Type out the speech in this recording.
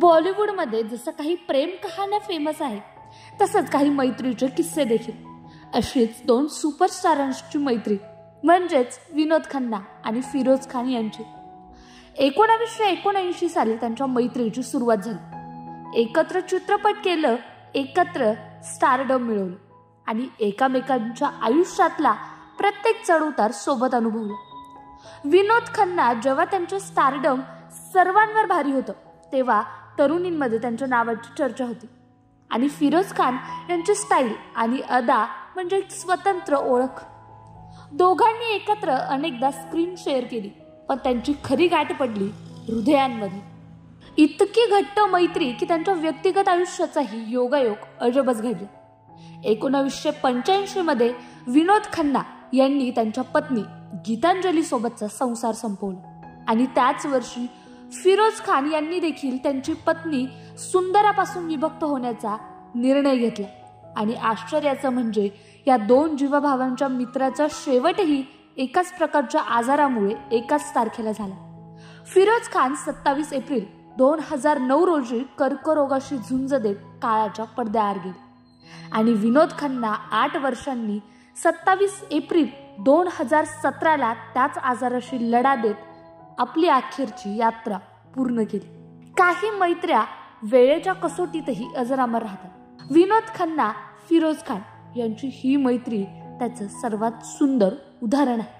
बॉलिवूडमध्ये जसं काही प्रेम कहाण्या फेमस आहे तसंच काही मैत्रीचे किस्से देखील. अशीच दोन सुपरस्टारांची मैत्री म्हणजेच विनोद खन्ना आणि फिरोज खान यांची 1979 साली त्यांच्या मैत्रीची सुरुवात झाली. एकत्र चित्रपट केलं, एकत्र स्टारडम मिळवलं आणि एकमेकांच्या आयुष्यातला प्रत्येक चढउतार सोबत अनुभवलं. विनोद खन्ना जेव्हा त्यांचं स्टारडम सर्वांवर भारी होतं तेव्हा तरुणींमध्ये त्यांच्या नावाची चर्चा होती आणि फिरोज खान यांची स्टाईल आणि अदा म्हणजे एक स्वतंत्र ओळख. दोघांनी एकत्र अनेकदा स्क्रीन शेअर केली पण त्यांची खरी गाठ पडली हृदयांमध्ये. इतकी घट्ट मैत्री की त्यांच्या व्यक्तिगत आयुष्याचाही योगायोग अजबच घडला. 1985 मध्ये विनोद खन्ना यांनी त्यांच्या पत्नी गीतांजली सोबतचा संसार संपवला आणि त्याच वर्षी फिरोज खान यांनी देखील त्यांची पत्नी सुंदरापासून विभक्त होण्याचा निर्णय घेतला. आणि आश्चर्याचं म्हणजे या दोन जीवभावांच्या मित्राचा शेवटही एकाच प्रकारच्या आजारामुळे एकाच तारखेला झाला. फिरोज खान 27 एप्रिल 2009 रोजी कर्करोगाशी झुंज देत काळाच्या पडद्याआड गेले आणि विनोद खन्ना 8 वर्षांनी 27 एप्रिल 2017 त्याच आजाराशी लढा देत आपली अखेरची यात्रा पूर्ण केली. काही मैत्र्या वेळेच्या कसोटीतही अजरामर राहतात. विनोद खन्ना फिरोज खान यांची ही मैत्री त्याचं सर्वात सुंदर उदाहरण आहे.